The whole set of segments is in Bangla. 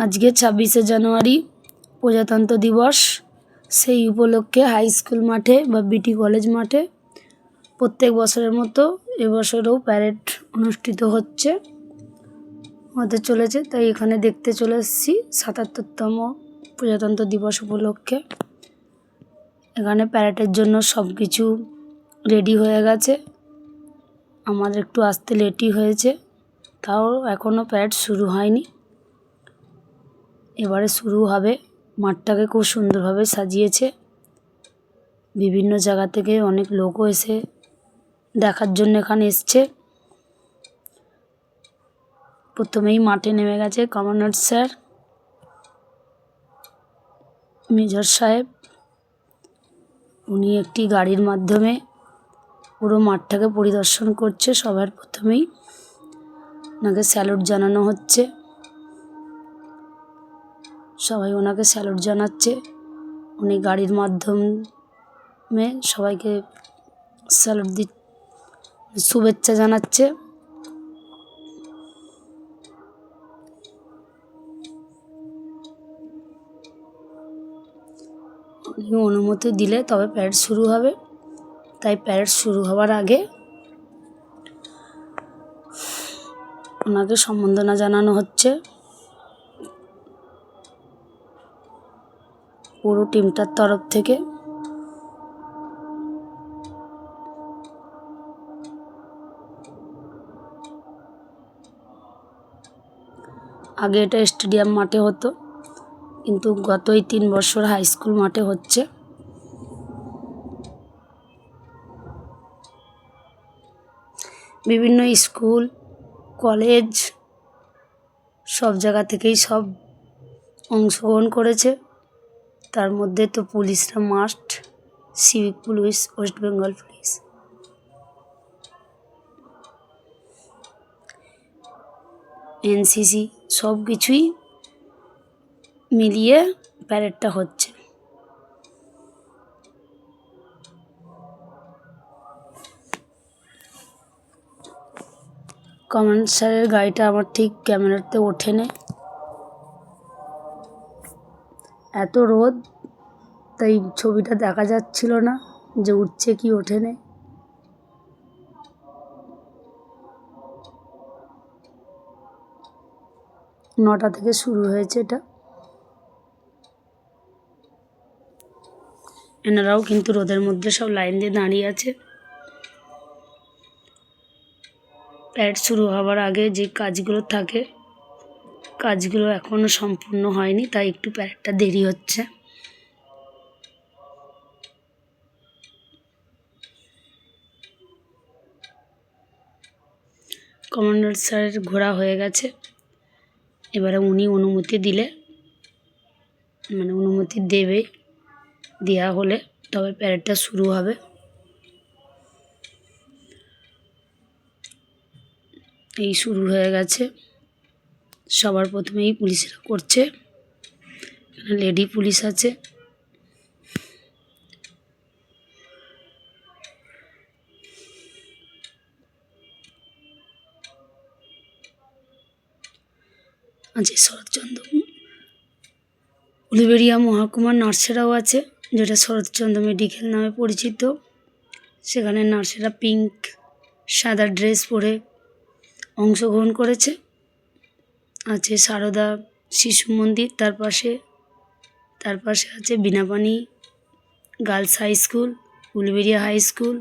আজকে ২৬শে জানুয়ারি প্রজাতন্ত্র দিবস। সেই উপলক্ষে হাই স্কুল মাঠে বা বিটি কলেজ মাঠে প্রত্যেক বছরের মতো এবছরও প্যারেড অনুষ্ঠিত হতে চলেছে। তাই এখানে দেখতে চলে এসেছি ৭৭তম প্রজাতন্ত্র দিবস উপলক্ষে। এখানে প্যারেডের জন্য সব কিছু রেডি হয়ে গেছে। আমাদের একটু আসতে লেটই হয়েছে, তাও এখনও প্যারেড শুরু হয়নি। এবারে শুরু হবে। মাঠটাকে খুব সুন্দরভাবে সাজিয়েছে। বিভিন্ন জায়গা থেকে অনেক লোকও এসে দেখার জন্য এখানে এসছে। প্রথমেই মাঠে নেমে গেছে কমান্ডার স্যার, মেজর সাহেব। উনি একটি গাড়ির মাধ্যমে পুরো মাঠটাকে পরিদর্শন করছে। সবার প্রথমেই ওনাকে স্যালুট জানানো হচ্ছে। সবাই ওনাকে স্যালুট জানাচ্ছে। উনি গাড়ির মাধ্যমে সবাইকে স্যালুট শুভেচ্ছা জানাচ্ছে। উনি অনুমতি দিলে তবে প্যারেড শুরু হবে। তাই প্যারেড শুরু হওয়ার আগে ওনাকে সম্বর্ধনা জানানো হচ্ছে পুরো টিমটার তরফ থেকে। আগে এটা স্টেডিয়াম মাঠে হতো, কিন্তু গত এই ৩ বছর হাই স্কুল মাঠে হচ্ছে। বিভিন্ন স্কুল, কলেজ সব জায়গা থেকেই সব অংশগ্রহণ করেছে। তার মধ্যে তো পুলিশরা must, civic police, West Bengal police. NCC সব কিছুই মিলিয়ে প্যারেডটা হচ্ছে। কমান্ডার স্যারের গাড়িটা আমার ঠিক ক্যামেরাতে ওঠেনি, এত রোদ, তাই ছবিটা দেখা যাচ্ছিল না যে উঠছে কি ওঠেনি। নটা থেকে শুরু হয়েছে এটা। এনারাও কিন্তু রোদের মধ্যে সব লাইন দিয়ে দাঁড়িয়ে আছে। প্যারেড শুরু হওয়ার আগে যে কাজগুলো থাকে, কাজগুলো এখনও সম্পূর্ণ হয়নি, তাই একটু প্যারেডটা দেরি হচ্ছে। কমান্ডার স্যারের ঘোরা হয়ে গেছে। এবারে উনি অনুমতি দিলে, মানে অনুমতি দেবে, দেওয়া হলে তবে প্যারেডটা শুরু হবে। এই শুরু হয়ে গেছে। সবার প্রথমেই পুলিশরা করছে। লেডি পুলিশ আছে। আছে শরৎচন্দ্র, উলুবেড়িয়া মহকুমার নার্সেরাও আছে, যেটা শরৎচন্দ্র মেডিকেল নামে পরিচিত। সেখানে নার্সেরা পিঙ্ক সাদা ড্রেস পরে অংশগ্রহণ করেছে। আছে সারদা শিশু মন্দির, তার পাশে আছে Binapani girls high school, Uluberia high school,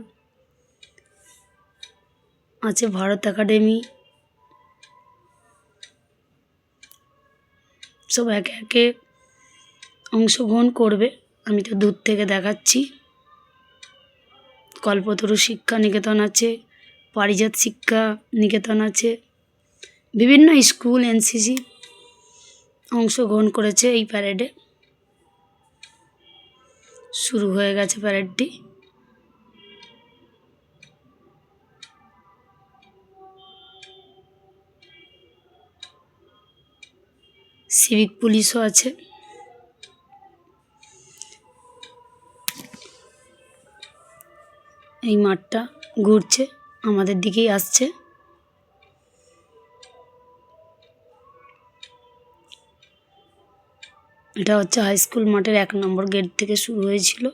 আছে ভারত একাডেমি। সব একে একে অংশগ্রহণ করবে। আমি তো দূর থেকে দেখাচ্ছি। কল্পতরু শিক্ষা নিকেতন আছে, পারিজাত শিক্ষা নিকেতন আছে। বিভিন্ন স্কুল, এনসিসি অংশগ্রহণ করেছে এই প্যারেডে। শুরু হয়ে গেছে প্যারেডটি। সিভিক পুলিশও আছে। এই মাঠটা ঘুরছে, আমাদের দিকেই আসছে। এটা হচ্ছে হাই স্কুল মাঠের 1 নম্বর গেট থেকে শুরু হয়েছিল।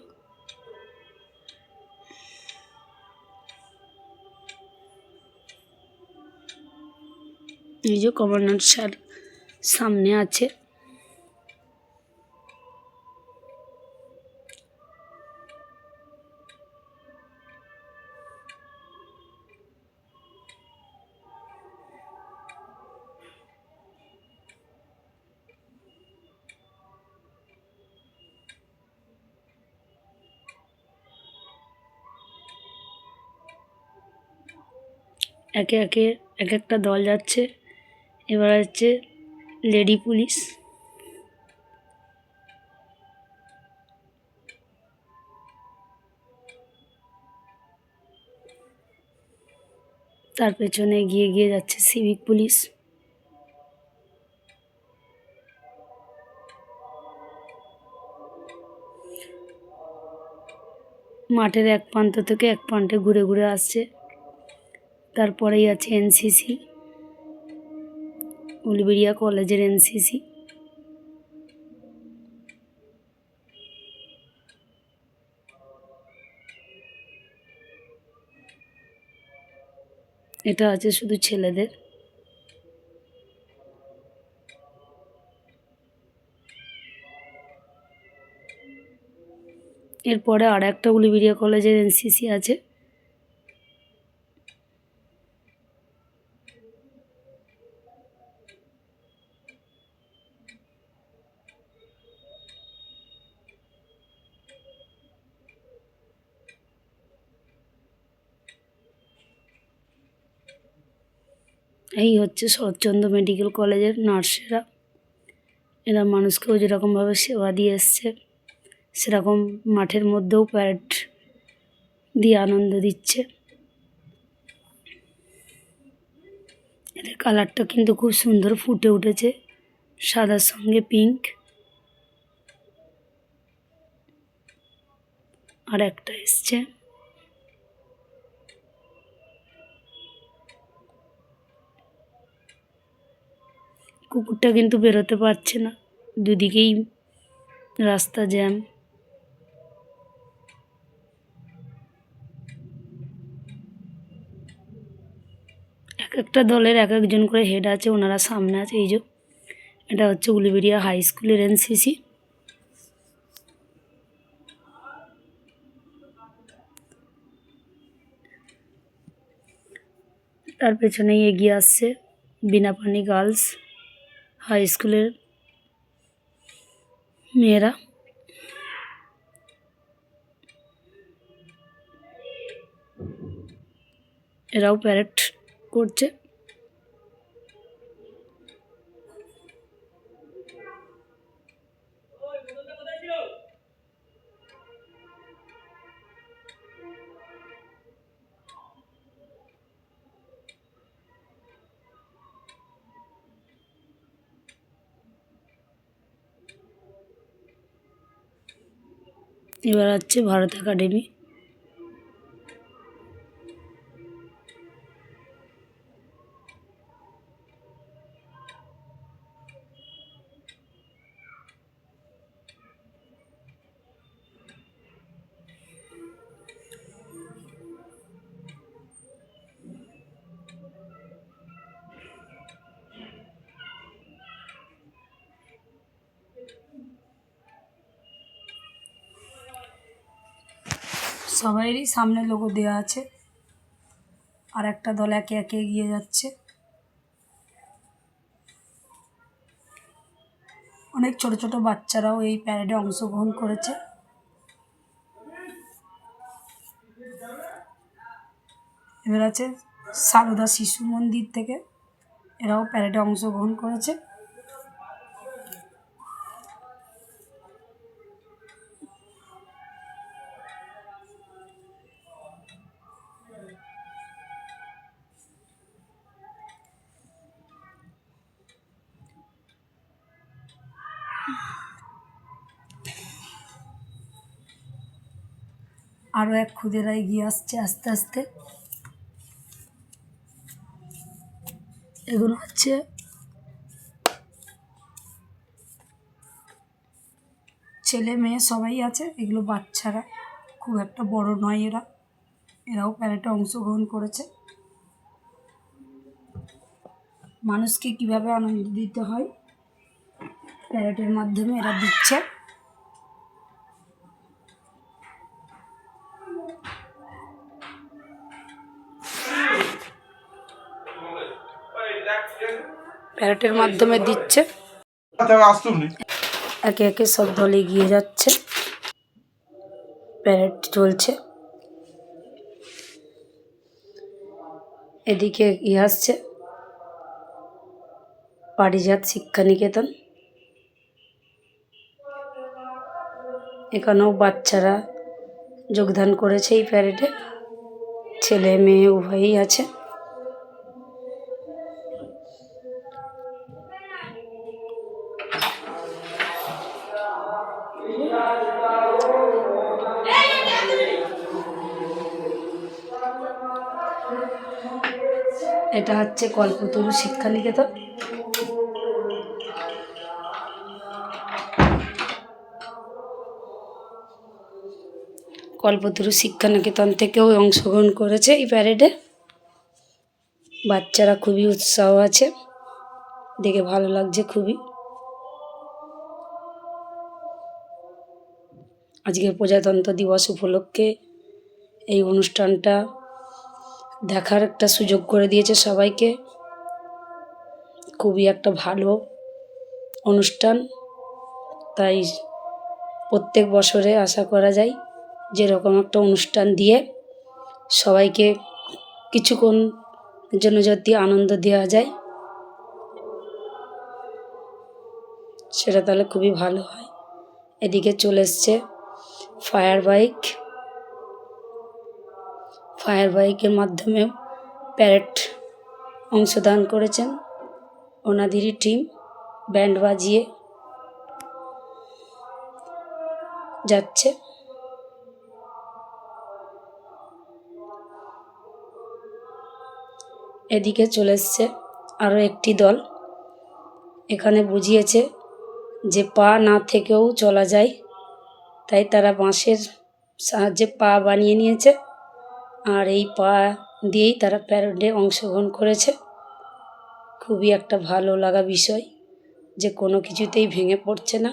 এই যে গভর্নর স্যার সামনে আছে। একে একে এক একটা দল যাচ্ছে। এবার হচ্ছে লেডি পুলিশ। তার পেছনে এগিয়ে এগিয়ে যাচ্ছে সিভিক পুলিশ। মাঠের এক প্রান্ত থেকে এক প্রান্তে ঘুরে ঘুরে আসছে। তারপরেই আছে এনসিসি, উলুবেড়িয়া কলেজের এনসিসি। এটা আছে শুধু ছেলেদের। এরপরে আর একটা উলুবেড়িয়া কলেজের এনসিসি আছে। এই হচ্ছে শরৎচন্দ্র মেডিকেল কলেজের নার্সেরা। এরা মানুষকেও যেরকমভাবে সেবা দিয়ে এসছে, সেরকম মাঠের মধ্যেও প্যারেড দিয়ে আনন্দ দিচ্ছে। এদের কালারটা কিন্তু খুব সুন্দর ফুটে উঠেছে, সাদার সঙ্গে পিঙ্ক। আর একটা এসছে। কুকুরটা কিন্তু বেরোতে পারছে না, দুদিকেই রাস্তা জ্যাম। এক একটা দলের এক একজন করে হেড আছে, ওনারা সামনে আছে। এই যে এটা হচ্ছে উলুবেড়িয়া হাই স্কুলের এনসিসি। তার পেছনেই এগিয়ে আসছে বিনাপানি গার্লস হাই স্কুলের মেয়েরা। এরাও প্যারেড করছে। এবার হচ্ছে ভারত একাডেমি। সবাইয়েরই সামনে লোগো দেওয়া আছে। আর একটা দল একে একে এগিয়ে যাচ্ছে। অনেক ছোট ছোট বাচ্চারাও এই প্যারেডে অংশগ্রহণ করেছে। এবার আছে সারদা শিশু মন্দির থেকে, এরাও প্যারেডে অংশগ্রহণ করেছে। আরও এক খুদেরা এগিয়ে আসছে আস্তে আস্তে। এগুলো হচ্ছে ছেলে মেয়ে সবাই আছে। এগুলো বাচ্চারা, খুব একটা বড় নয় এরাও প্যারেডে অংশগ্রহণ করেছে। মানুষকে কিভাবে আনন্দ দিতে হয় প্যারেডের মাধ্যমে এরা দিচ্ছে। প্যারেডের মাধ্যমে দিচ্ছে, একে একে সব দল এগিয়ে যাচ্ছে, প্যারেড চলছে। এদিকে এগিয়ে আসছে পারিজাত শিক্ষানিকেতন। এখানেও বাচ্চারা যোগদান করেছে এই প্যারেডে, ছেলে মেয়ে উভয়ই আছে। এটা হচ্ছে কল্পতরু শিক্ষানিকেতন। কল্পতরু শিক্ষানিকেতন থেকেও অংশগ্রহণ করেছে এই প্যারেডে। বাচ্চারা খুবই উৎসাহ আছে, দেখে ভালো লাগছে খুবই। আজকে প্রজাতন্ত্র দিবস উপলক্ষে এই অনুষ্ঠানটা দেখার একটা সুযোগ করে দিয়েছে সবাইকে। খুবই একটা ভালো অনুষ্ঠান, তাই প্রত্যেক বছরে আশা করা যায় যেরকম একটা অনুষ্ঠান দিয়ে সবাইকে কিছুক্ষণ জন্য যদি আনন্দ দেওয়া যায় সেটা তাহলে খুবই ভালো হয়। এদিকে চলে এসছে ফায়ার বাইকের মাধ্যমে প্যারেড অংশগ্রহণ করেছেন ওনাদেরই টিম, ব্যান্ড বাজিয়ে যাচ্ছে। এদিকে চলে এসছে আরও একটি দল। এখানে বুঝিয়েছে যে পা না থেকেও চলা যায়, তাই তারা বাঁশের সাহায্যে পা বানিয়ে নিয়েছে, আর এই পা দিয়েই তারা প্যারেডে অংশগ্রহণ করেছে। খুবই একটা ভালো লাগা বিষয় যে কোনো কিছুতেই ভেঙে পড়ছে না,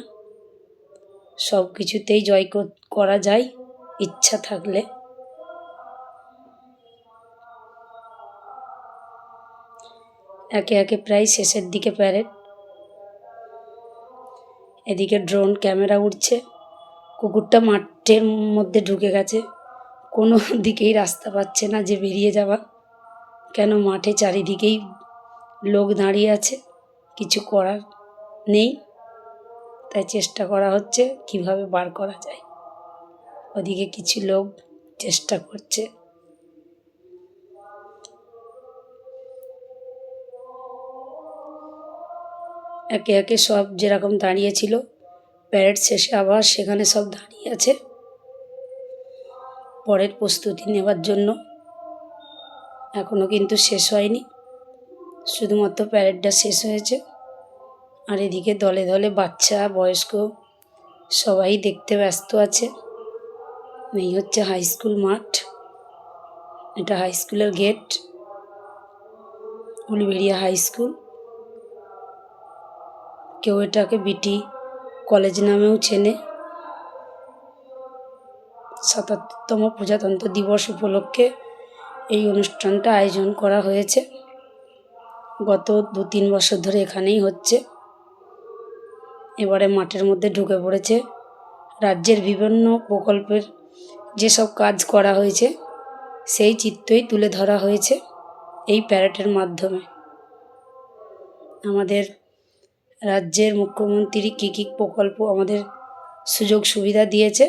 সব কিছুতেই জয় করা যায় ইচ্ছা থাকলে। একে একে প্রায় শেষের দিকে প্যারেড। এদিকে ড্রোন ক্যামেরা উঠছে। কুকুরটা মাঠের মধ্যে ঢুকে গেছে, কোনো দিকেই রাস্তা পাচ্ছে না যে বেরিয়ে যাওয়া, কেন মাঠে চারিদিকেই লোক দাঁড়িয়ে আছে, কিছু করার নেই, তাই চেষ্টা করা হচ্ছে কিভাবে বার করা যায়। ওদিকে কিছু লোক চেষ্টা করছে। একে একে সব যেরকম দাঁড়িয়েছিল প্যারেড শেষে আবার সেখানে সব দাঁড়িয়ে আছে পরের প্রস্তুতি নেওয়ার জন্য। এখনও কিন্তু শেষ হয়নি, শুধুমাত্র প্যারেডটা শেষ হয়েছে। আর এদিকে দলে দলে বাচ্চা বয়স্ক সবাই দেখতে ব্যস্ত আছে। এই হচ্ছে হাই স্কুল মাঠ, এটা হাই স্কুলের গেট, উলুবেড়িয়া হাই স্কুল। কেউ এটাকে বিটি কলেজ নামেও চেনে। ৭৭তম প্রজাতন্ত্র দিবস উপলক্ষে এই অনুষ্ঠানটা আয়োজন করা হয়েছে। গত ২-৩ বছর ধরে এখানেই হচ্ছে। এবারে মাঠের মধ্যে ঢুকে পড়েছে। রাজ্যের বিভিন্ন প্রকল্পের যেসব কাজ করা হয়েছে সেই চিত্রই তুলে ধরা হয়েছে এই প্যারেডের মাধ্যমে। আমাদের রাজ্যের মুখ্যমন্ত্রী কী কী প্রকল্প আমাদের সুযোগ সুবিধা দিয়েছে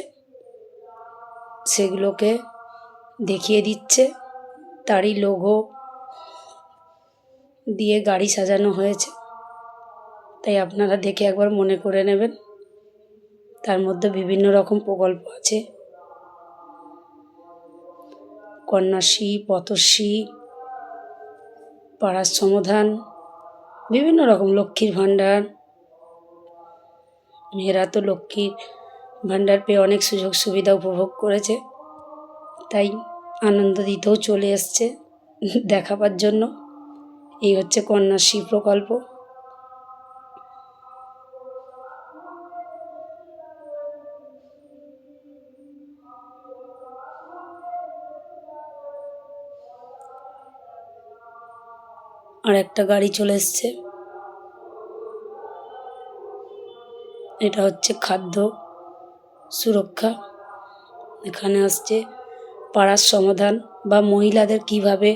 সেগুলোকে দেখিয়ে দিচ্ছে। তারই লোগো দিয়ে গাড়ি সাজানো হয়েছে, তাই আপনারা দেখে একবার মনে করে নেবেন। তার মধ্যে বিভিন্ন রকম প্রকল্প আছে, কন্যাশ্রী, পথশ্রী, পাড়ার সমাধান, বিভিন্ন রকম লক্ষ্মীর ভাণ্ডার। মেয়েরা তো লক্ষ্মীর ভাণ্ডার পেয়ে অনেক সুযোগ সুবিধা উপভোগ করেছে, তাই আনন্দ দিতেও চলে এসছে দেখাবার জন্য। এই হচ্ছে কন্যাশ্রী প্রকল্প। আর একটা গাড়ি চলে এসছে, এটা হচ্ছে খাদ্য সুরক্ষা। এখানে আসছে পাড়ার সমাধান বা মহিলাদের কিভাবে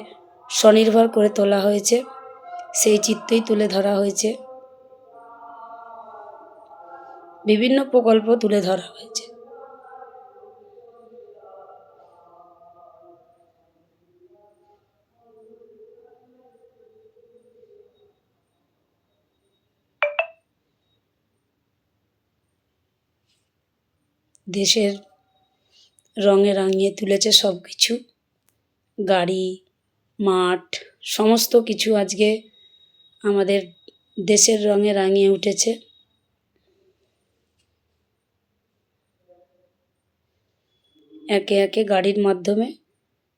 স্বনির্ভর করে তোলা হয়েছে সেই চিত্রই তুলে ধরা হয়েছে। বিভিন্ন প্রকল্প তুলে ধরা হয়েছে। দেশের রঙে রাঙিয়ে তুলেছে সব কিছু, গাড়ি, মাঠ, সমস্ত কিছু আজকে আমাদের দেশের রঙে রাঙিয়ে উঠেছে। একে একে গাড়ির মাধ্যমে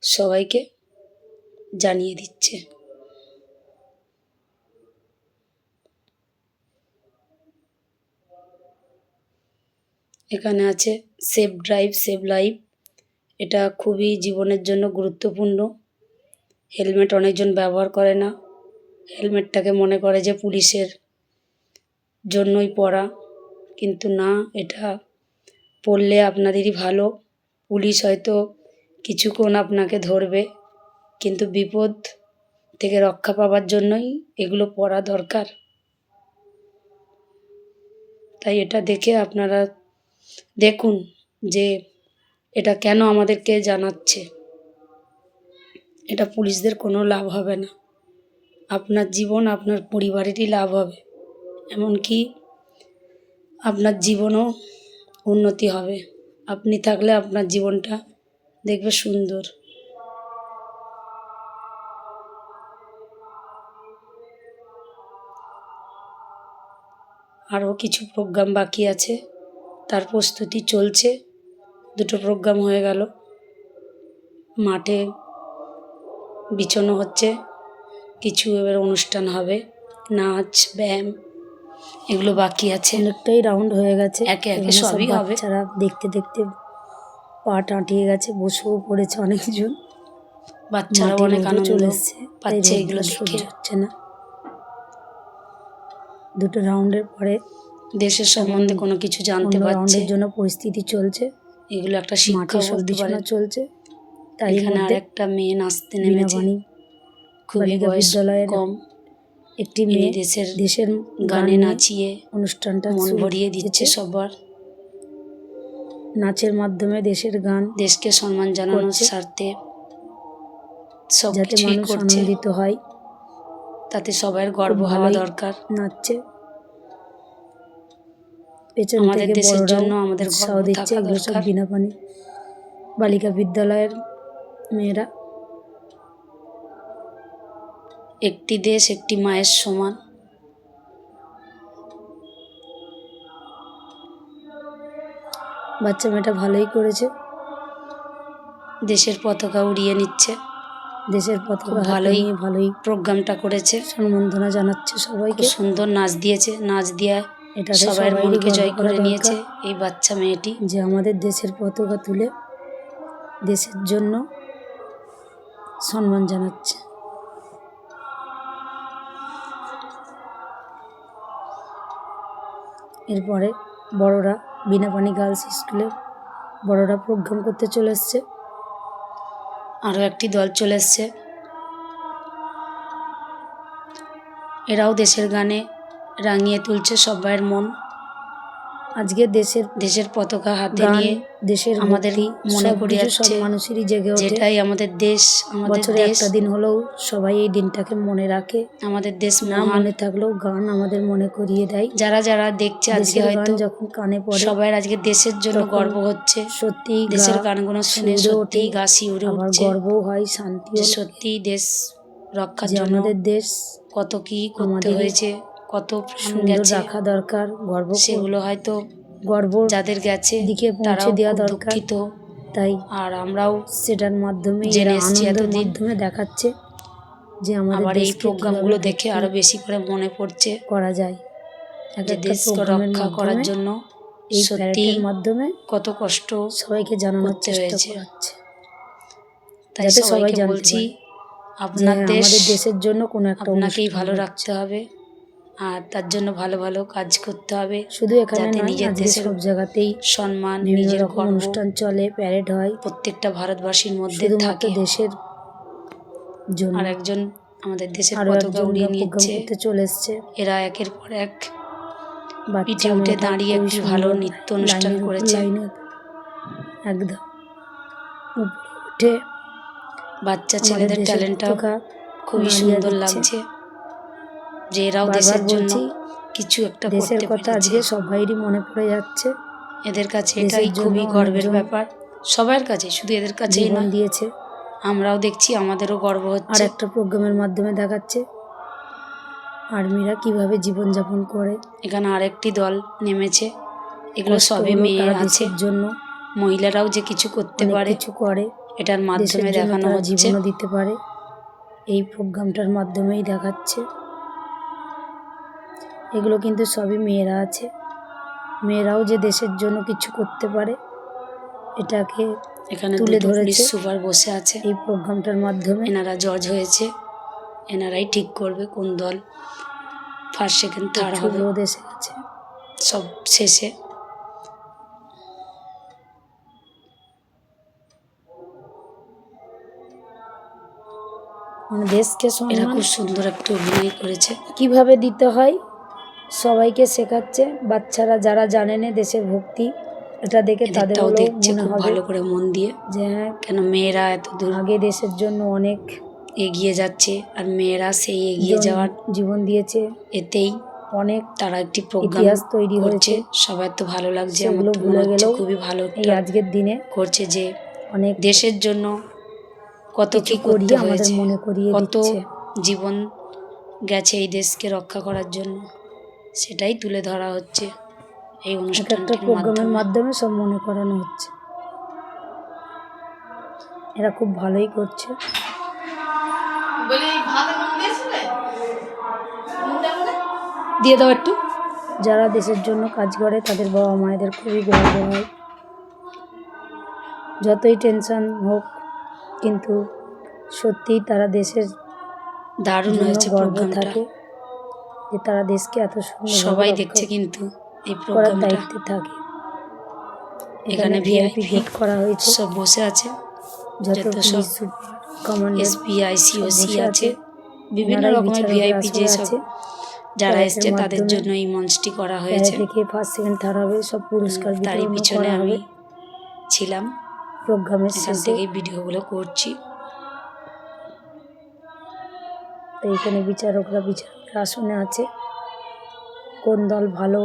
সবাইকে জানিয়ে দিচ্ছে। এখানে আছে সেভ ড্রাইভ সেভ লাইফ, এটা খুবই জীবনের জন্য গুরুত্বপূর্ণ। হেলমেট অনেকজন ব্যবহার করে না, হেলমেটটাকে মনে করে যে পুলিশের জন্যই পরা, কিন্তু না, এটা পরলে আপনাদেরই ভালো। পুলিশ হয়তো কিছুক্ষণ আপনাকে ধরবে, কিন্তু বিপদ থেকে রক্ষা পাওয়ার জন্যই এগুলো পরা দরকার। তাই এটা দেখে আপনারা দেখুন যে এটা কেন আমাদেরকে জানাচ্ছে। এটা পুলিশদের কোনো লাভ হবে না, আপনার জীবন আপনার পরিবারেরই লাভ হবে, এমনকি আপনার জীবনও উন্নতি হবে। আপনি থাকলে আপনার জীবনটা দেখবে সুন্দর। আরও কিছু প্রোগ্রাম বাকি আছে, তার প্রস্তুতি চলছে। 2টো প্রোগ্রাম হয়ে গেল, মাঠে বিছানো হচ্ছে, কিছু এবার অনুষ্ঠান হবে, নাচ ব্যায়াম এগুলো বাকি আছে। অনেকটাই রাউন্ড হয়ে গেছে, একে একে সবই হবে। বাচ্চারা দেখতে দেখতে পা টাঁটিয়ে গেছে, বসেও পড়েছে অনেকজন। বাচ্চারা অনেক আনন্দ পাচ্ছে এগুলো দেখে। হচ্ছে না, 2টো রাউন্ডের পরে দেশের সম্বন্ধে কোনো কিছু জানতে পারছে। রাউন্ডের জন্য পরিস্থিতি চলছে, এগুলো একটা শিক্ষা বলতে পারেন চলছে। তাই এখানে আর একটা মেয়ে নাচতে নেমেছে, খুবই বয়স কম। একটি মেয়ে দেশের গানে নাচিয়ে অনুষ্ঠানটা মন ভরিয়ে দিচ্ছে সবার। নাচের মাধ্যমে দেশের গান, দেশকে সম্মান জানানোর স্বার্থে সব কিছুই করছে, আনন্দিত হয়, তাতে সবার গর্ব হওয়া দরকার। নাচছে, পেছন থেকে দেশের জন্য আমাদের গর্ব থাকা দরকার। বিনাপানি বালিকা বিদ্যালয়ের মেয়েরা। একটি দেশ একটি মায়ের সমান। বাচ্চা মেয়েটা ভালোই করেছে, দেশের পতাকা উড়িয়ে নিচ্ছে, দেশের পতাকা ভালোই প্রোগ্রামটা করেছে। সম্বর্ধনা জানাচ্ছে সবাইকে, সুন্দর নাচ দিয়েছে, নাচ দিয়ে এটা সবার মনকে জয় করে নিয়েছে এই বাচ্চা মেয়েটি, যে আমাদের দেশের পতাকা তুলে দেশের জন্য সম্মান জানাচ্ছে। এরপরে বড়রা বিনাপানি গার্লস স্কুলের বড়রা প্রোগ্রাম করতে চলে এসছে। আরও একটি দল চলে এসছে, এরাও দেশের গানে রাঙিয়ে তুলছে সবার মন। আজকে দেশের পতাকা হাতে নিয়ে দেশের আমাদের মনে করিয়ে যাচ্ছে, মানুষেরই জেগে ওঠে, যেটাই আমাদের দেশ। আমাদের বছরে একটা দিন হলেও সবাই এই দিনটাকে মনে রাখে। আমাদের দেশ না মনে থাকলেও গান আমাদের মনে করিয়ে দেয়। যারা যারা দেখছে আজকে হয়তো যখন কানে পড়ে, সবাই আজকে দেশের জন্য গর্ব হচ্ছে। সত্যি দেশের গানগুলো শুনে সত্যি গা শিউরে উঠছে, গর্বও হয়, শান্তি। সত্যি দেশ রক্ষার জন্য আমাদের দেশ কত কি করতে হয়েছে, কত প্রাণ গেছে, রাখা দরকার, গর্ব। সেগুলো হয়তো গর্ব যাদের গেছে দিকে পৌঁছে তারাও দেওয়া খুব দরকার। দুঃখিত, তাই আর আমরাও সেটার মাধ্যমে জেনে এরা এসছি আনন্দের এতদিন। মাধ্যমে দেখাচ্ছে যে আমাদের আবার এই দেশকে প্রোগ্রামগুলো কীভাবে দেখে আরও বেশি করে মনে পড়ছে করা যায়। এক যে একটা দেশকে প্রোগ্রামের রক্ষা করার মাধ্যমে জন্য এই সত্যি প্যারেডের মাধ্যমে কত কষ্ট সবাইকে জানানোর করতে চেষ্টা হয়েছে। করাচ্ছে, তাই যাতে সবাই সবাইকে জানতে বলছি, পারে যে আপনার হ্যাঁ, দেশ আমাদের দেশের জন্য কোনো একটা আপনাকেই অনুষ্ঠান ভালো হচ্ছে। রাখতে হবে, আর তার জন্য ভালো ভালো কাজ করতে হবে, শুধু এখানে যাতে নয়, নিজের আজকে দেশের সব জায়গাতেই সম্মান, বিভিন্ন নিজের রকম গর্ব অনুষ্ঠান চলে, প্যারেড হয়, প্রত্যেকটা ভারতবাসীর মধ্যে শুধুমাত্র থাকে। দেশের জন্য। আর একজন আমাদের দেশের আরও পতাকা একজনরা উড়িয়ে প্রোগ্রাম নিচ্ছে। করতে চলে এসছে। এরা একের পর এক বাচ্চা পিঠে উঠে মেয়েটা দাঁড়িয়ে খুবই একটি ভালো সুন্দর নৃত্য অনুষ্ঠান লাইনের উপর করেছে। লাইনে একদম উপরে উঠে বাচ্চা আমাদের ছেলেদের দেশের ট্যালেন্টটাও পতাকা খুবই নাড়িয়ে সুন্দর দিচ্ছে। লাগছে যে এরাও বারবার দেশের জন্য বলছি, কিছু একটা দেশের করতে কথা পেরেছে। আজকে সবাইরই মনে পড়ে যাচ্ছে। এদের কাছে দেশের এটাই জন্য খুবই গর্বের অনেকজন ব্যাপার, সবার কাছে, শুধু এদের কাছেই জীবন নয়, দিয়েছে। আমরাও দেখছি, আমাদেরও গর্ব আর হচ্ছে। একটা প্রোগ্রামের মাধ্যমে দেখাচ্ছে আর্মিরা কিভাবে জীবনযাপন করে। এখানে আরেকটি দল নেমেছে, এগুলো কষ্ট সবই হলেও মেয়ে তারা আছে, দেশের জন্য মহিলারাও যে কিছু করতে অনেক পারে কিছু করে, এটার দেশের মাধ্যমে জন্য দেখানো তারা হচ্ছে। জীবনও দিতে পারে, এই প্রোগ্রামটার মাধ্যমেই দেখাচ্ছে। এগুলো কিন্তু সবই মেয়েরা আছে, মেয়েরাও যে দেশের জন্য কিছু করতে পারে এটাকে এখানে তুলে দুটো পুলিশ ধরেছে সুপার বসে আছে, এই প্রোগ্রামটার মাধ্যমে। এনারা জজ হয়েছে, এনারাই ঠিক করবে কোন দল ফার্স্ট সেকেন্ড থার্ড প্রচুর হবে। রোদ এসে গেছে। সব শেষে মানে দেশকে এরা সম্মান খুব সুন্দর একটু অভিনয় করেছে। কিভাবে দিতে হয় সবাইকে শেখাচ্ছে। বাচ্চারা যারা জানে না দেশের ভক্তি, এটা দেখে তাদের এদেরটাও হলেও দেখছে মনে খুব হবে ভালো করে মন দিয়ে, যে হ্যাঁ, কেন মেয়েরা এত দূর আগে দেশের জন্য অনেক এগিয়ে যাচ্ছে, আর মেয়েরা সেই এগিয়ে যাওয়ার জীবন দিয়েছে, এতেই অনেক তারা একটি প্রোগ্রাম ইতিহাস তৈরি করছে। হয়েছে। সবার তো ভালো লাগছে, আমার সেগুলো তো মনে ভুলে হচ্ছে গেলেও খুবই ভালো এই একটা আজকের দিনে করছে, যে অনেক দেশের জন্য কত কিছু কি করতে করিয়ে আমাদের হয়েছে, মনে করিয়ে কত দিচ্ছে। জীবন গেছে এই দেশকে রক্ষা করার জন্য, সেটাই তুলে ধরা হচ্ছে এই এক একটা অনুষ্ঠানটির প্রোগ্রামের মাধ্যমে। মাধ্যমে সব মনে করানো হচ্ছে। এরা খুব ভালোই করছে। দিয়ে দাও একটু। যারা দেশের জন্য কাজ করে তাদের বাবা মায়েদের খুবই গর্ব হয়, যতই টেনশন হোক, কিন্তু সত্যিই তারা দেশের দারুণ জন্য হয়েছে গর্ব প্রোগ্রামটা, থাকে যে তারা দেশকে এত সুন্দরভাবে সবাই রক্ষা দেখছে কিন্তু এই করার প্রোগ্রামটা। দায়িত্বে থাকে। এখানে ভিআইপি ভিআইপি গেট করা হয়েছে, সব বসে আছে, যত যত সব পুলিশ সুপার কমান্ডার এসপিআই সব সিওসি বসে আছে, বিভিন্ন এনারাই রকমের বিচারকের ভিআইপি আসরে যেসব আছে। যারা প্যারেডের এসছে তাদের মাধ্যমে জন্য এই মঞ্চটি করা প্যারেড হয়েছে। দেখে ফার্স্ট সেকেন্ড থার্ড হবে, সব পুরস্কার তারই বিতরণ পিছনে করা আমি হবে ছিলাম, প্রোগ্রামের এখান শেষে। থেকেই ভিডিওগুলো করছি। তো এখানে বিচারকরা আসনে আছে, কোন দল ভালো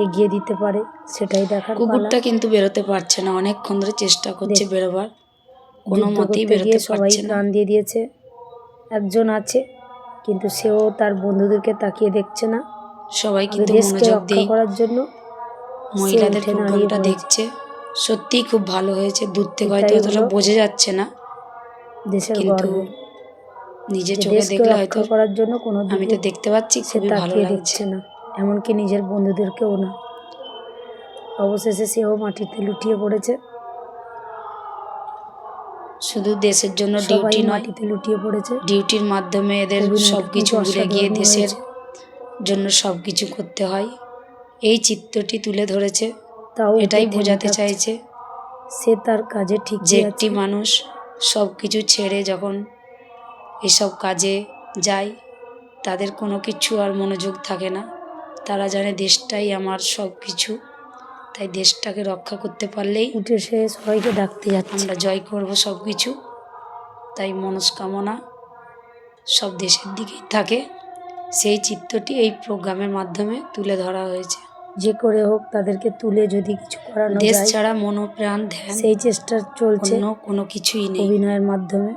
এগিয়ে দিতে পারে সেটাই দেখার পালা। কুকুরটা কিন্তু বেরোতে পারছে না, অনেকক্ষণ ধরে চেষ্টা করছে বেরোবার, কোনো যুদ্ধ মতেই করতে গিয়ে বেরোতে সবাই পারছে না। প্রাণ দিয়ে দিয়েছে, একজন আছে কিন্তু সেও তার বন্ধুদেরকে তাকিয়ে দেখছে না, সবাই কিন্তু দেশকে মনোযোগ রক্ষা দিয়ে করার জন্য মহিলাদের উঠে দাঁড়িয়ে প্রোগ্রামটা পড়েছে। দেখছে, সত্যিই খুব ভালো হয়েছে। দূর থেকে হয়তো এটাই অতটা হলো বোঝা যাচ্ছে না, দেশের কিন্তু গর্ব, নিজের যে চোখে দেশকে দেখলে হয়তো, রক্ষা করার জন্য কোনো আমি দিকে তো দেখতে পাচ্ছি, সে খুবই ভালো তাকিয়ে লাগছে। দেখছে না, এমনকি নিজের বন্ধুদেরকেও না। অবশেষে সেও মাটিতে লুটিয়ে পড়েছে। শুধু দেশের জন্য সবাই ডিউটি নয়, মাটিতে লুটিয়ে পড়েছে। ডিউটির মাধ্যমে এদের সব অভিনয়টা কিছু কিন্তু ভুলে গিয়ে অসাধারণ দেশের হয়েছে। জন্য সব কিছু করতে হয়, এই চিত্রটি তুলে ধরেছে। তাও এটাই উঠে থেমে বোঝাতে থাকছে। চাইছে সে তার কাজে যে ঠিকই একটি আছে। মানুষ সব কিছু ছেড়ে যখন এসব কাজে যায়, তাদের কোনো কিছু আর মনোযোগ থাকে না, তারা জানে দেশটাই আমার সব কিছু, তাই দেশটাকে রক্ষা করতে পারলেই উঠে সে সবাইকে ডাকতে যাচ্ছে। আমরা জয় করব সব কিছু। তাই মনস্কামনা সব দেশের দিকেই থাকে, সেই চিত্রটি এই প্রোগ্রামের মাধ্যমে তুলে ধরা হয়েছে। যে করে হোক তাদেরকে তুলে যদি কিছু করানো দেশ যায়, ছাড়া মনোপ্রাণ ধ্যান সেই চেষ্টা চলছে অন্য কোনো কিছুই নেই। অভিনয়ের মাধ্যমে।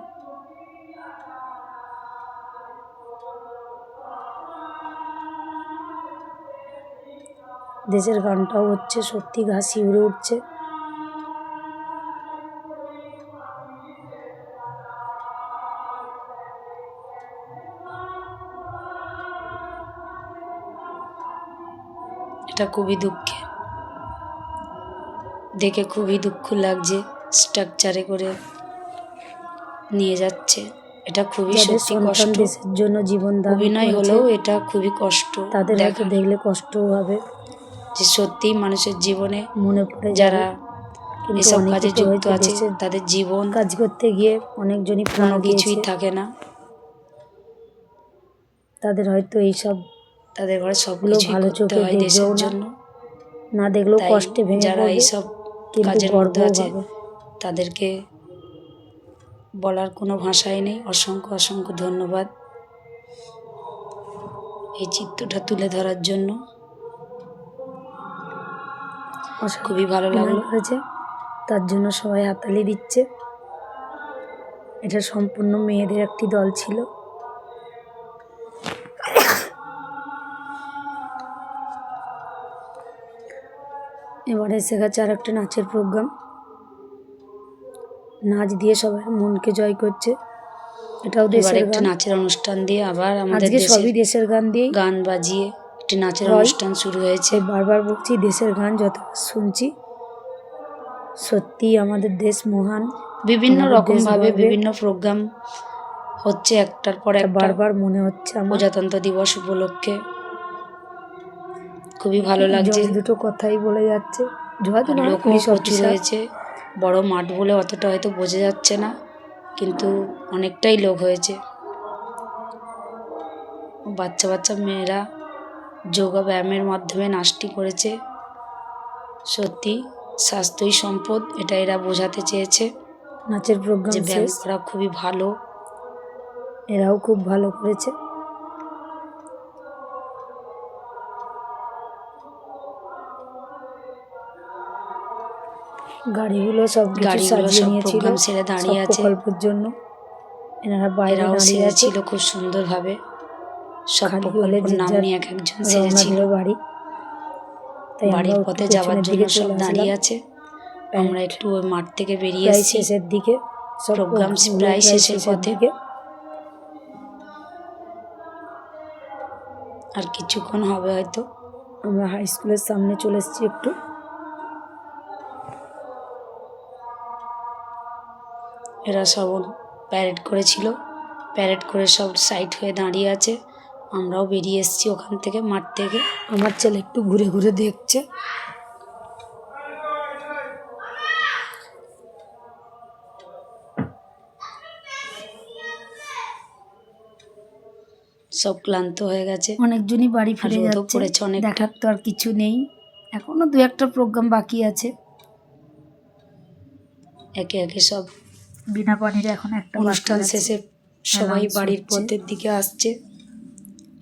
দেশের গানটাও হচ্ছে, সত্যি গা শিউরে উঠছে। এটা খুবই দুঃখের, দেখে খুবই দুঃখ লাগছে। স্ট্রাকচারে করে নিয়ে যাচ্ছে, এটা খুবই যাদের সত্যি সন্তান কষ্ট। দেশের জন্য জীবন দান অভিনয় করেছে, হলেও এটা খুবই কষ্ট তাদের হয়তো দেখার, দেখলে কষ্টও হবে, যে সত্যিই মানুষের জীবনে মনে পড়ে যারা যাবে। কিন্তু এসব অনেকে কাজে তো যুক্ত হয়তো আছে দেশের তাদের জীবন কাজ করতে গিয়ে অনেকজনই প্রাণ কোনো কিছুই দিয়েছে, থাকে না, তাদের হয়তো এইসব তাদের ঘরে সব গুলো কিছুই ভালো করতে চোখে হয় দেখবেও দেশের না, জন্য। না দেখলেও তাই কষ্টে ভেঙে যারা পড়বে, এইসব কিন্তু কাজের মধ্যে গর্বও আছে হবে। তাদেরকে বলার কোনো ভাষাই নেই। অসংখ্য অসংখ্য ধন্যবাদ এই চিত্রটা তুলে ধরার জন্য, খুবই ভালো অভিনয় লাগলো। করেছে, তার জন্য সবাই হাততালি দিচ্ছে। এটা সম্পূর্ণ মেয়েদের একটি দল ছিল। এবারে এসে গেছে আর একটা নাচের প্রোগ্রাম। নাচ দিয়ে সবাই মনকে জয় করছে, এটাও এবার দেশের একটি গান। নাচের অনুষ্ঠান দিয়ে আবার আমাদের আজকে দেশের সবই দেশের গান দিয়েই গান বাজিয়ে একটি নাচের হয়। অনুষ্ঠান শুরু হয়েছে। বারবার বলছি, দেশের গান যতবার শুনছি সত্যিই আমাদের দেশ মহান, বিভিন্ন আমাদের রকম দেশ ভাবে গর্বের। বিভিন্ন প্রোগ্রাম হচ্ছে একটার পর এটা একটা। বারবার মনে হচ্ছে আমার। প্রজাতন্ত্র দিবস উপলক্ষে খুবই ভালো লাগছে। জজ দুটো কথাই বলে যাচ্ছে, জজ আর নয়, লোকও পুলিশ প্রচুর অফিসার। হয়েছে। বড় মাঠ বলে অতটা হয়তো বোঝা যাচ্ছে না, কিন্তু অনেকটাই লোক হয়েছে। বাচ্চা বাচ্চা মেয়েরা যোগা ব্যায়ামের মাধ্যমে নাচটি করেছে। সত্যি স্বাস্থ্যই সম্পদ, এটা এরা বোঝাতে চেয়েছে নাচের প্রোগ্রাম যে ব্যায়াম শেষ, করা খুবই ভালো। এরাও খুব ভালো করেছে। গাড়িগুলো সব কিছু গাড়িগুলো সাজিয়ে সব নিয়েছিল প্রোগ্রাম সেরে সব দাঁড়িয়ে আছে, প্রকল্পের জন্য। এনারা বাইরে এরাও দাঁড়িয়ে আছে, সেরেছিল খুব সুন্দরভাবে। সব খালি হলে প্রকল্পের যে নাম যার নিয়ে এক একজন রওনা সেরেছিল। দিল বাড়ি। তাই বাড়ির আমরাও একটু পথে যাওয়ার পেছনের জন্য দিকে সব চলে দাঁড়িয়ে আসলাম। আছে। আমরা একটু ওই মাঠ থেকে বেরিয়ে প্রায় এসেছি, শেষের দিকে, সব প্রোগ্রাম প্রোগ্রামগুলো প্রায় প্রায় শেষের শেষের পথে। দিকে। আর কিছুক্ষণ হবে হয়তো। আমরা হাই স্কুলের সামনে চলে এসেছি একটু। এরা সব প্যারেড করেছিল, প্যারেড করে সব সাইড হয়ে দাঁড়িয়ে আছে। আমরাও বেরিয়ে এসেছি ওখান থেকে, মাঠ থেকে। আমার ছেলে একটু ঘুরে ঘুরে দেখছে। সব ক্লান্ত হয়ে গেছে, অনেকজনই বাড়ি আর ফিরে রোদও যাচ্ছে, পড়েছে অনেকটা। দেখার তো আর কিছু নেই, এখনো দু একটা প্রোগ্রাম বাকি আছে। একে একে সব বিনা পানির এখন একটা অনুষ্ঠান বাকি আছে। শেষে সবাই Announce বাড়ির হচ্ছে। পথের দিকে আসছে,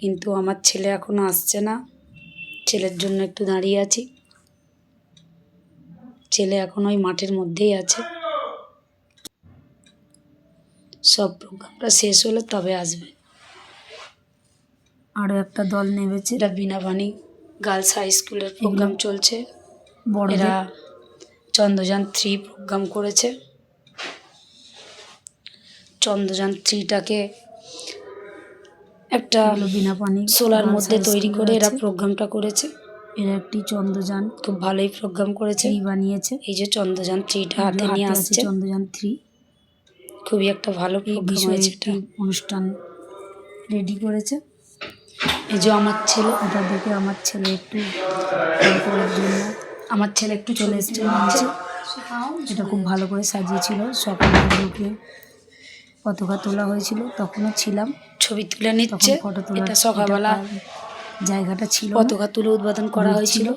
কিন্তু আমার ছেলে এখনো আসছে না। ছেলের জন্য একটু দাঁড়িয়ে আছি। ছেলে এখন ওই মাঠের মধ্যেই আছে। সব প্রোগ্রামটা শেষ হলে তবে আসবে। আরো একটা দল নেমেছে, এটা বিনাপানি গার্লস হাই স্কুলের প্রোগ্রাম চলছে। বড়দের। এরা চন্দ্রযান 3 প্রোগ্রাম করেছে। চন্দ্রযান 3টাকে একটা বিনা পানি সোলার মধ্যে তৈরি করে এরা প্রোগ্রামটা করেছে। এরা একটি চন্দ্রযান খুব ভালোই প্রোগ্রাম করেছে। 3 বানিয়েছে। এই যে চন্দ্রযান 3টা হাতে নিয়ে আছে আসছে, চন্দ্রযান 3। খুবই একটা ভালো এই প্রোগ্রাম বিষয়ে হয়েছে একটি এটা। অনুষ্ঠান রেডি করেছে। এই যে আমার ছেলে, এটা দেখে আমার ছেলে একটু ফটো করার জন্য আমার ছেলে একটু চলে এসছে মঞ্চে। এটা খুব ভালো করে সাজিয়েছিল, সকালগুলোকে পতাকা তোলা হয়েছিল, তখনও ছিলাম, ছবি তুলে তখন নিচ্ছে। ফটো তোলার এটা সকালবেলা জায়গাটা ছিল না, পতাকা তুলে উদ্বোধন করা ভিড় হয়েছিল।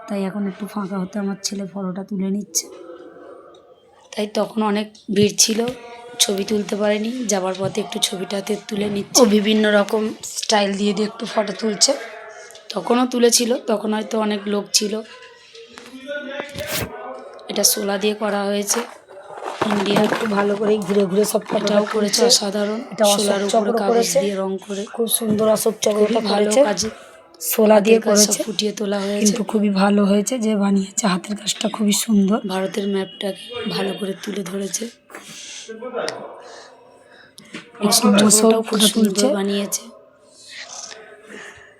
তাই এখন একটু ফাঁকা হতে আমার ছেলে ফটোটা তুলে নিচ্ছে। তাই তখন অনেক ভিড় ছিল, ছবি তুলতে পারেনি। যাবার পথে একটু ছবিটাতে তুলে নিচ্ছে। ও বিভিন্ন রকম স্টাইল দিয়ে দিয়ে একটু ফটো তুলছে। তখনও তুলেছিল, তখন হয়তো অনেক লোক ছিল। এটা শোলা দিয়ে করা হয়েছে, ইন্ডিয়া। একটু ভালো করে ঘুরে ঘুরে সব এটাও করেছে অসাধারণ, এটা শোলার অশোক উপরে চক্র কাগজ করেছে, দিয়ে রং করে। খুব সুন্দর অশোক খুবই চক্রটা ভালো করেছে। কাজে শোলা দিয়ে হাতের কাজ সব করেছে, ফুটিয়ে তোলা হয়েছে। কিন্তু খুবই ভালো হয়েছে, যে বানিয়েছে হাতের কাজটা খুবই সুন্দর। ভারতের ম্যাপটাকে ভালো করে তুলে ধরেছে। এই সূর্য ওটাও খুব ফটো সুন্দর তুলছে। বানিয়েছে,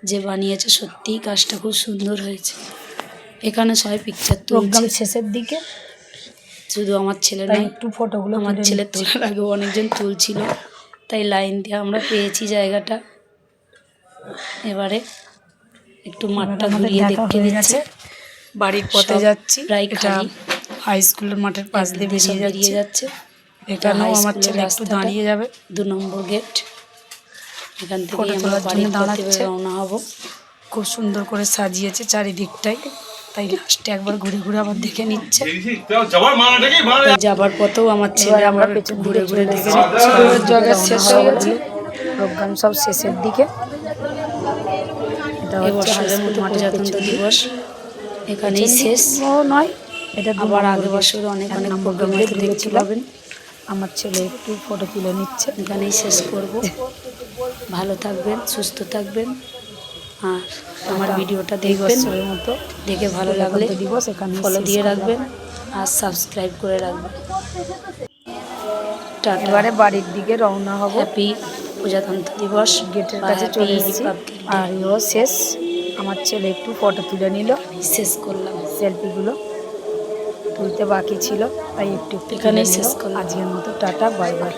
যে বানিয়েছে সত্যিই কাজটা খুব সুন্দর হয়েছে। এখানে সবাই পিকচার প্রোগ্রাম তুলছে, শেষের দিকে, শুধু আমার ছেলে তাই নয়, একটু ফটোগুলো আমার তুলে ছেলে নিচ্ছি। তোলার আগেও অনেকজন তুলছিল, তাই লাইন দিয়ে আমরা পেয়েছি জায়গাটা। এবারে একটু মাঠটা আমাদের ঘুরিয়ে দেখা দেখতে হয়ে দিচ্ছে। গেছে, বাড়ির পথে সব যাচ্ছি। প্রায় এটা খালি, হাই স্কুলের মাঠের পাশ দিয়ে একদিকে সব বেরিয়ে যাচ্ছে। এখানেও হাই আমার স্কুলের ছেলে একটু রাস্তাটা, দাঁড়িয়ে যাবে, 2 নম্বর গেট। এখান ফটো থেকেই আমরা তোলার জন্য বাড়ির পথে দাঁড়াচ্ছে। রওনা হব। খুব সুন্দর করে সাজিয়েছে চারিদিকটাই, তাই লাস্টে একবার ঘুরে ঘুরে আবার দেখে নিচ্ছে। তাই যাবার পথেও আমার ছেলে এবার আমরা আবার পেছন ঘুরে দিকে ঘুরে চলে দেখে এসেছি। নিচ্ছে। স্কুলের জায়গা শেষ হয়ে গেছে, প্রোগ্রাম সব শেষের দিকে। এটা হচ্ছে হাই এবছরের স্কুল মতো মাঠের প্রজাতন্ত্র পেছন দিক। দিবস এখানেই পেছন শেষ। দিকও নয়, এটা 2 আবার নম্বর আগের গেট। বছর অনেক 1 অনেক নম্বর প্রোগ্রাম গেটে হয়তো দেখতে ঢুকেছিলাম। পাবেন। আমার ছেলে একটু ফটো তুলে নিচ্ছে। এখানেই শেষ করব। ভালো থাকবেন, সুস্থ থাকবেন, আর আমার ভিডিওটা এই দেখবেন। বছরের মতো দেখে ভালো লাগলে প্রজাতন্ত্র দিবস এখানেই ফলো শেষ দিয়ে করলাম। রাখবেন আর সাবস্ক্রাইব করে রাখবেন। টাটা। এবারে বাড়ির দিকে রওনা হব। হ্যাপি প্রজাতন্ত্র দিবস গেটের বা কাছে হ্যাপি চলে এসেছি, রিপাবলিক ডে। আর এও শেষ। আমার ছেলে একটু ফটো তুলে নিল, শেষ করলাম, সেলফিগুলো তুলতে বাকি ছিল, তাই একটু একটু তুলে এখানেই নিল। শেষ করলাম। আজকের মতো টাটা, বাই বাই।